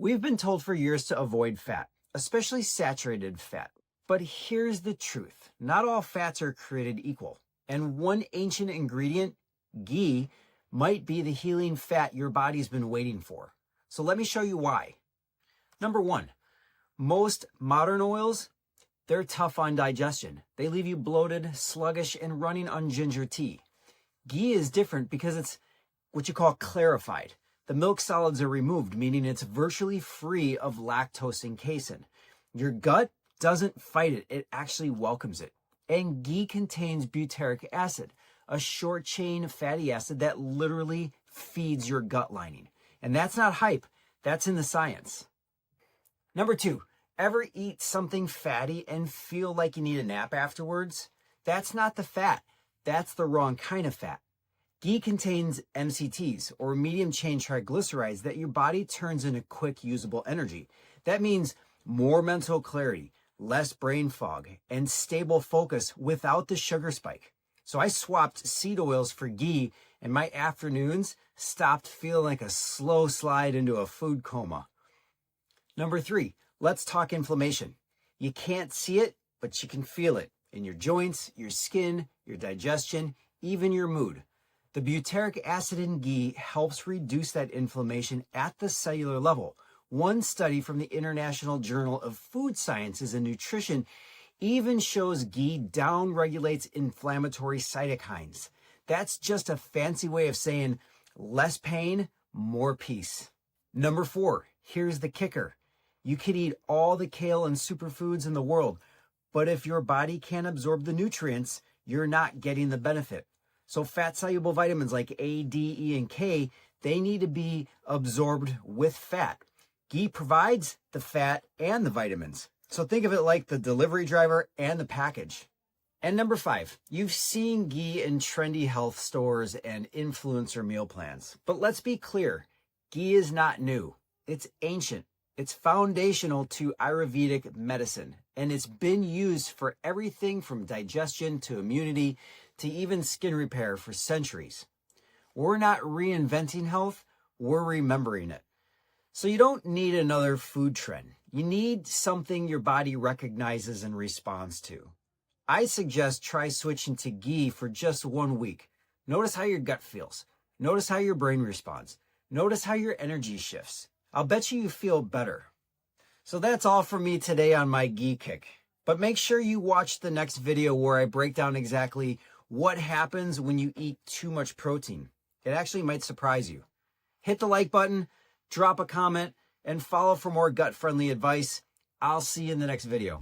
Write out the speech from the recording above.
We've been told for years to avoid fat, especially saturated fat. But here's the truth. Not all fats are created equal. And one ancient ingredient, ghee, might be the healing fat your body's been waiting for. So let me show you why. Number one, most modern oils, they're tough on digestion. They leave you bloated, sluggish, and running on ginger tea. Ghee is different because it's what you call clarified. The milk solids are removed, meaning it's virtually free of lactose and casein. Your gut doesn't fight it, it actually welcomes it. And ghee contains butyric acid, a short-chain fatty acid that literally feeds your gut lining. And that's not hype, that's in the science. Number two, ever eat something fatty and feel like you need a nap afterwards? That's not the fat, that's the wrong kind of fat. Ghee contains MCTs, or medium-chain triglycerides, that your body turns into quick, usable energy. That means more mental clarity, less brain fog, and stable focus without the sugar spike. So I swapped seed oils for ghee, and my afternoons stopped feeling like a slow slide into a food coma. Number three, let's talk inflammation. You can't see it, but you can feel it in your joints, your skin, your digestion, even your mood. The butyric acid in ghee helps reduce that inflammation at the cellular level. One study from the International Journal of Food Sciences and Nutrition even shows ghee downregulates inflammatory cytokines. That's just a fancy way of saying less pain, more peace. Number four, here's the kicker. You could eat all the kale and superfoods in the world, but if your body can't absorb the nutrients, you're not getting the benefit. So fat-soluble vitamins like A, D, E, and K, they need to be absorbed with fat. Ghee provides the fat and the vitamins. So think of it like the delivery driver and the package. And number five, you've seen ghee in trendy health stores and influencer meal plans. But let's be clear, ghee is not new. It's ancient. It's foundational to Ayurvedic medicine, and it's been used for everything from digestion to immunity to even skin repair for centuries. We're not reinventing health, we're remembering it. So you don't need another food trend. You need something your body recognizes and responds to. I suggest try switching to ghee for just 1 week. Notice how your gut feels. Notice how your brain responds. Notice how your energy shifts. I'll bet you feel better. So that's all for me today on my ghee kick. But make sure you watch the next video where I break down exactly what happens when you eat too much protein. It actually might surprise you. Hit the like button, drop a comment, and follow for more gut-friendly advice. I'll see you in the next video.